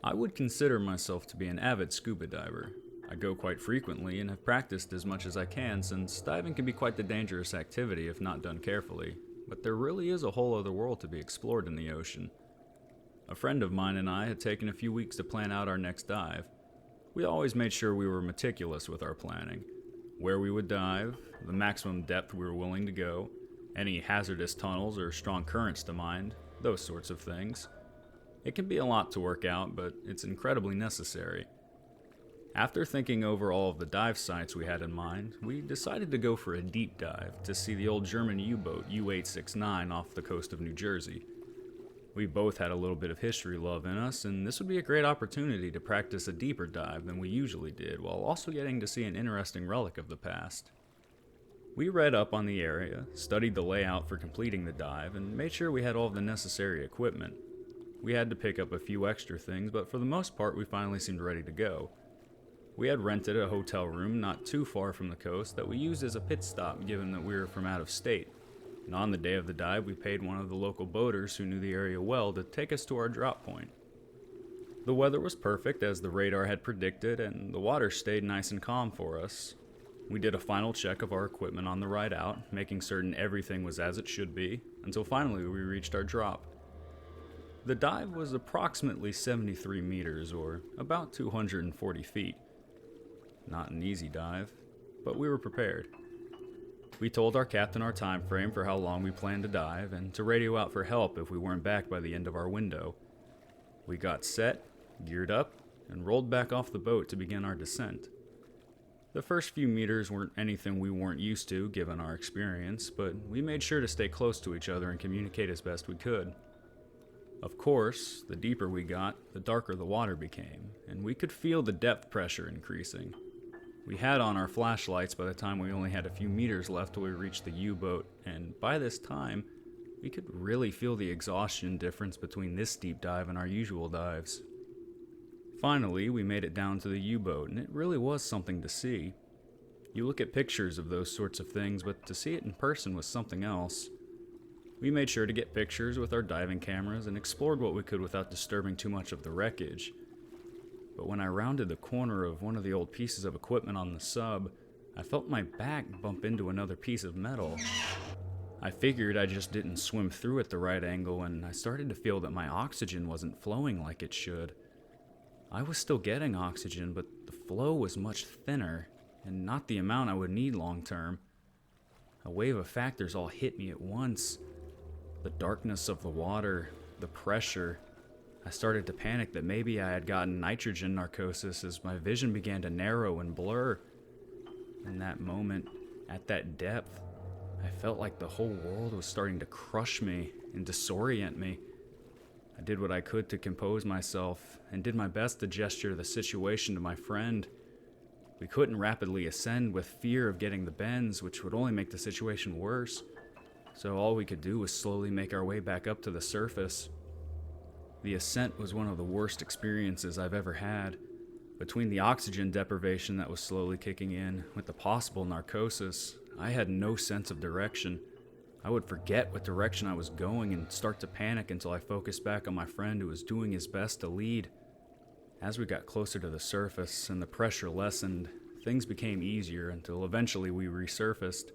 I would consider myself to be an avid scuba diver. I go quite frequently and have practiced as much as I can since diving can be quite the dangerous activity if not done carefully, but there really is a whole other world to be explored in the ocean. A friend of mine and I had taken a few weeks to plan out our next dive. We always made sure we were meticulous with our planning. Where we would dive, the maximum depth we were willing to go, any hazardous tunnels or strong currents to mind, those sorts of things. It can be a lot to work out, but it's incredibly necessary. After thinking over all of the dive sites we had in mind, we decided to go for a deep dive to see the old German U-boat U-869 off the coast of New Jersey. We both had a little bit of history love in us, and this would be a great opportunity to practice a deeper dive than we usually did, while also getting to see an interesting relic of the past. We read up on the area, studied the layout for completing the dive, and made sure we had all of the necessary equipment. We had to pick up a few extra things, but for the most part we finally seemed ready to go. We had rented a hotel room not too far from the coast that we used as a pit stop given that we were from out of state. And on the day of the dive, we paid one of the local boaters who knew the area well to take us to our drop point. The weather was perfect as the radar had predicted, and the water stayed nice and calm for us. We did a final check of our equipment on the ride out, making certain everything was as it should be, until finally we reached our drop. The dive was approximately 73 meters, or about 240 feet. Not an easy dive, but we were prepared. We told our captain our time frame for how long we planned to dive and to radio out for help if we weren't back by the end of our window. We got set, geared up, and rolled back off the boat to begin our descent. The first few meters weren't anything we weren't used to given our experience, but we made sure to stay close to each other and communicate as best we could. Of course, the deeper we got, the darker the water became, and we could feel the depth pressure increasing. We had on our flashlights by the time we only had a few meters left till we reached the U-boat, and by this time, we could really feel the exhaustion difference between this deep dive and our usual dives. Finally, we made it down to the U-boat, and it really was something to see. You look at pictures of those sorts of things, but to see it in person was something else. We made sure to get pictures with our diving cameras and explored what we could without disturbing too much of the wreckage. But when I rounded the corner of one of the old pieces of equipment on the sub, I felt my back bump into another piece of metal. I figured I just didn't swim through at the right angle, and I started to feel that my oxygen wasn't flowing like it should. I was still getting oxygen, but the flow was much thinner, and not the amount I would need long term. A wave of factors all hit me at once. The darkness of the water, the pressure. I started to panic that maybe I had gotten nitrogen narcosis as my vision began to narrow and blur. In that moment, at that depth, I felt like the whole world was starting to crush me and disorient me. I did what I could to compose myself and did my best to gesture the situation to my friend. We couldn't rapidly ascend with fear of getting the bends, which would only make the situation worse. So all we could do was slowly make our way back up to the surface. The ascent was one of the worst experiences I've ever had. Between the oxygen deprivation that was slowly kicking in, with the possible narcosis, I had no sense of direction. I would forget what direction I was going and start to panic until I focused back on my friend who was doing his best to lead. As we got closer to the surface and the pressure lessened, things became easier until eventually we resurfaced.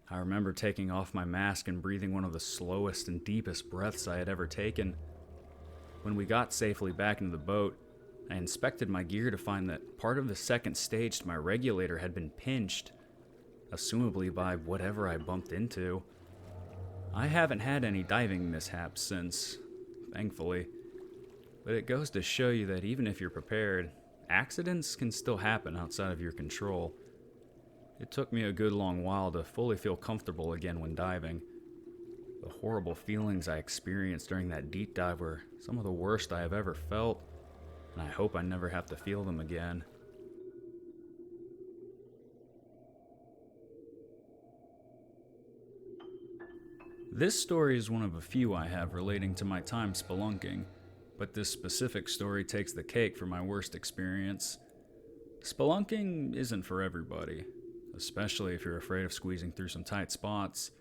I remember taking off my mask and breathing one of the slowest and deepest breaths I had ever taken. When we got safely back into the boat, I inspected my gear to find that part of the second stage to my regulator had been pinched, assumably by whatever I bumped into. I haven't had any diving mishaps since, thankfully, but it goes to show you that even if you're prepared, accidents can still happen outside of your control. It took me a good long while to fully feel comfortable again when diving. The horrible feelings I experienced during that deep dive were some of the worst I have ever felt, and I hope I never have to feel them again. This story is one of a few I have relating to my time spelunking, but this specific story takes the cake for my worst experience. Spelunking isn't for everybody, especially if you're afraid of squeezing through some tight spots.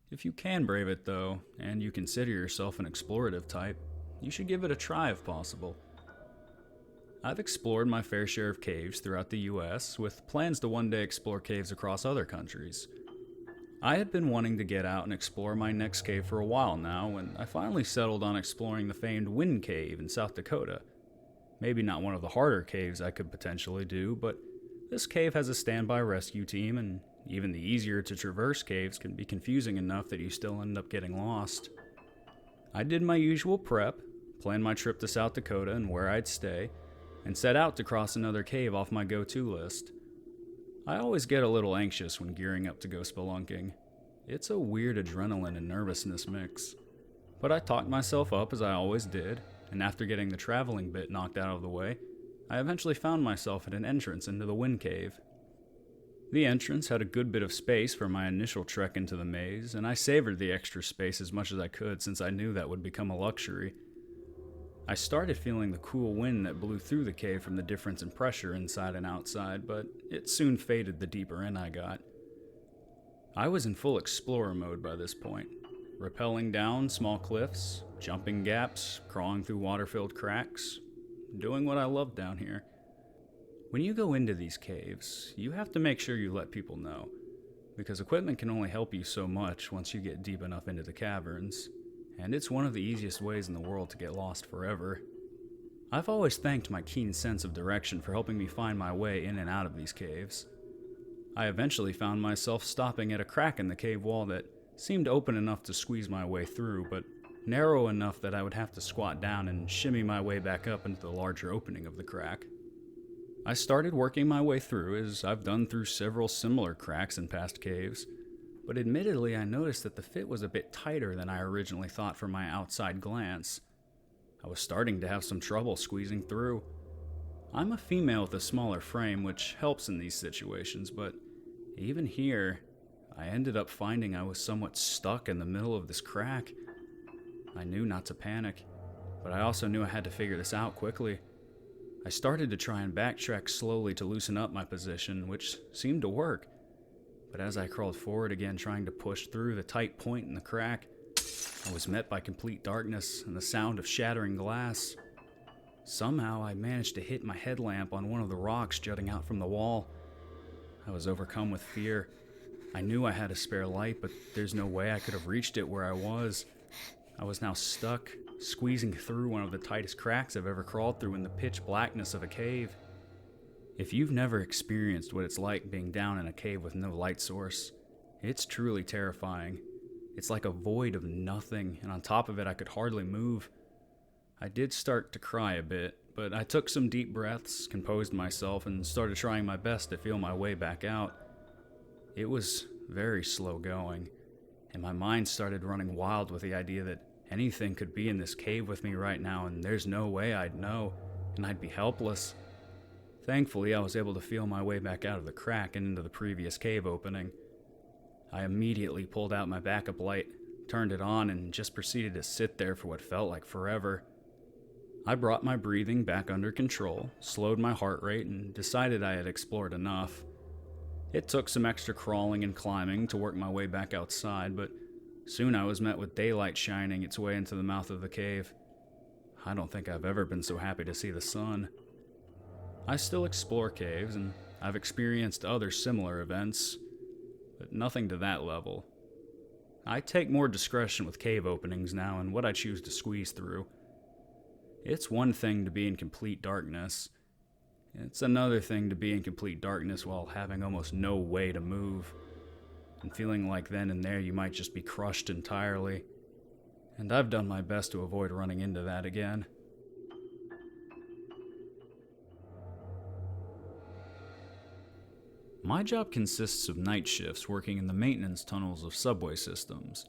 If you can brave it though, and you consider yourself an explorative type, you should give it a try if possible. I've explored my fair share of caves throughout the US, with plans to one day explore caves across other countries. I had been wanting to get out and explore my next cave for a while now, when I finally settled on exploring the famed Wind Cave in South Dakota. Maybe not one of the harder caves I could potentially do, but this cave has a standby rescue team, and even the easier to traverse caves can be confusing enough that you still end up getting lost. I did my usual prep, planned my trip to South Dakota and where I'd stay, and set out to cross another cave off my go-to list. I always get a little anxious when gearing up to go spelunking. It's a weird adrenaline and nervousness mix. But I talked myself up as I always did, and after getting the traveling bit knocked out of the way, I eventually found myself at an entrance into the Wind Cave. The entrance had a good bit of space for my initial trek into the maze, and I savored the extra space as much as I could since I knew that would become a luxury. I started feeling the cool wind that blew through the cave from the difference in pressure inside and outside, but it soon faded the deeper in I got. I was in full explorer mode by this point, rappelling down small cliffs, jumping gaps, crawling through water-filled cracks, doing what I love down here. When you go into these caves, you have to make sure you let people know, because equipment can only help you so much once you get deep enough into the caverns. And it's one of the easiest ways in the world to get lost forever. I've always thanked my keen sense of direction for helping me find my way in and out of these caves. I eventually found myself stopping at a crack in the cave wall that seemed open enough to squeeze my way through, but narrow enough that I would have to squat down and shimmy my way back up into the larger opening of the crack. I started working my way through, as I've done through several similar cracks in past caves. But admittedly, I noticed that the fit was a bit tighter than I originally thought from my outside glance. I was starting to have some trouble squeezing through. I'm a female with a smaller frame, which helps in these situations, but even here, I ended up finding I was somewhat stuck in the middle of this crack. I knew not to panic, but I also knew I had to figure this out quickly. I started to try and backtrack slowly to loosen up my position, which seemed to work. But as I crawled forward again, trying to push through the tight point in the crack, I was met by complete darkness and the sound of shattering glass. Somehow I managed to hit my headlamp on one of the rocks jutting out from the wall. I was overcome with fear. I knew I had a spare light, but there's no way I could have reached it where I was. I was now stuck, squeezing through one of the tightest cracks I've ever crawled through in the pitch blackness of a cave. If you've never experienced what it's like being down in a cave with no light source, it's truly terrifying. It's like a void of nothing, and on top of it I could hardly move. I did start to cry a bit, but I took some deep breaths, composed myself, and started trying my best to feel my way back out. It was very slow going, and my mind started running wild with the idea that anything could be in this cave with me right now, and there's no way I'd know, and I'd be helpless. Thankfully, I was able to feel my way back out of the crack and into the previous cave opening. I immediately pulled out my backup light, turned it on, and just proceeded to sit there for what felt like forever. I brought my breathing back under control, slowed my heart rate, and decided I had explored enough. It took some extra crawling and climbing to work my way back outside, but soon I was met with daylight shining its way into the mouth of the cave. I don't think I've ever been so happy to see the sun. I still explore caves, and I've experienced other similar events, but nothing to that level. I take more discretion with cave openings now and what I choose to squeeze through. It's one thing to be in complete darkness. It's another thing to be in complete darkness while having almost no way to move, and feeling like then and there you might just be crushed entirely. And I've done my best to avoid running into that again. My job consists of night shifts working in the maintenance tunnels of subway systems.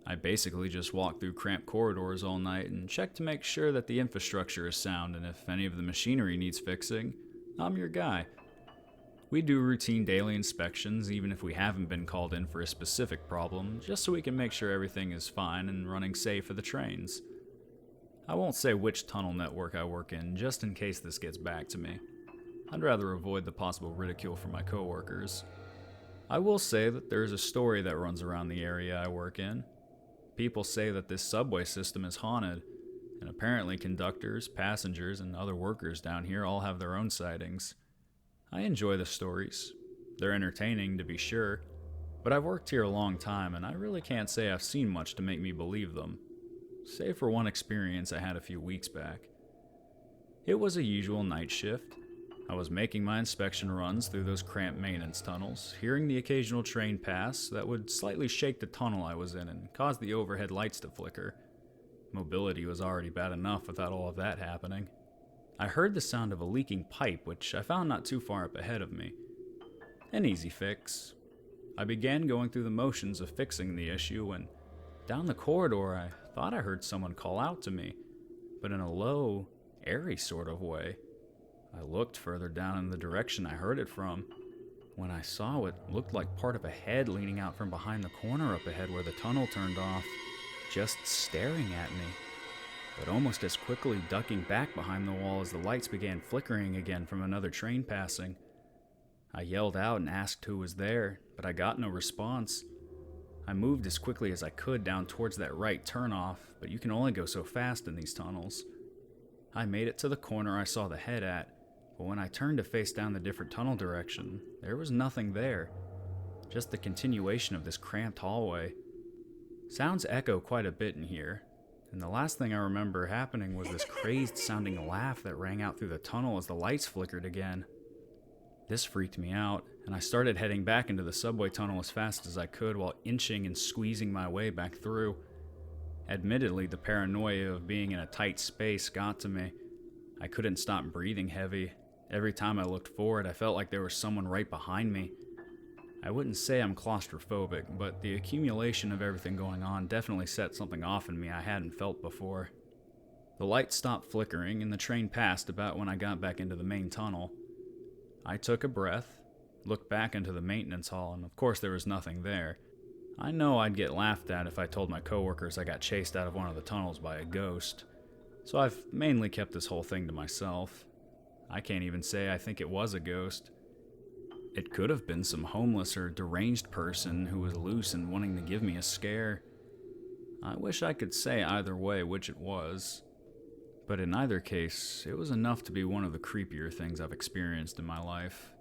I basically just walk through cramped corridors all night and check to make sure that the infrastructure is sound, and if any of the machinery needs fixing, I'm your guy. We do routine daily inspections even if we haven't been called in for a specific problem, just so we can make sure everything is fine and running safe for the trains. I won't say which tunnel network I work in, just in case this gets back to me. I'd rather avoid the possible ridicule from my coworkers. I will say that there is a story that runs around the area I work in. People say that this subway system is haunted, And apparently conductors, passengers, and other workers down here all have their own sightings. I enjoy the stories. They're entertaining, to be sure, but I've worked here a long time and I really can't say I've seen much to make me believe them, save for one experience I had a few weeks back. It was a usual night shift. I was making my inspection runs through those cramped maintenance tunnels, hearing the occasional train pass that would slightly shake the tunnel I was in and cause the overhead lights to flicker. Mobility was already bad enough without all of that happening. I heard the sound of a leaking pipe, which I found not too far up ahead of me. An easy fix. I began going through the motions of fixing the issue when, down the corridor, I thought I heard someone call out to me, but in a low, airy sort of way. I looked further down in the direction I heard it from, when I saw what looked like part of a head leaning out from behind the corner up ahead where the tunnel turned off, just staring at me, but almost as quickly ducking back behind the wall as the lights began flickering again from another train passing. I yelled out and asked who was there, but I got no response. I moved as quickly as I could down towards that right turnoff, but you can only go so fast in these tunnels. I made it to the corner I saw the head at, but when I turned to face down the different tunnel direction, there was nothing there. Just the continuation of this cramped hallway. Sounds echo quite a bit in here, and the last thing I remember happening was this crazed-sounding laugh that rang out through the tunnel as the lights flickered again. This freaked me out, and I started heading back into the subway tunnel as fast as I could while inching and squeezing my way back through. Admittedly, the paranoia of being in a tight space got to me. I couldn't stop breathing heavy. Every time I looked forward, I felt like there was someone right behind me. I wouldn't say I'm claustrophobic, but the accumulation of everything going on definitely set something off in me I hadn't felt before. The lights stopped flickering, and the train passed about when I got back into the main tunnel. I took a breath, looked back into the maintenance hall, and of course there was nothing there. I know I'd get laughed at if I told my coworkers I got chased out of one of the tunnels by a ghost, so I've mainly kept this whole thing to myself. I can't even say I think it was a ghost. It could have been some homeless or deranged person who was loose and wanting to give me a scare. I wish I could say either way which it was. But in either case, it was enough to be one of the creepier things I've experienced in my life.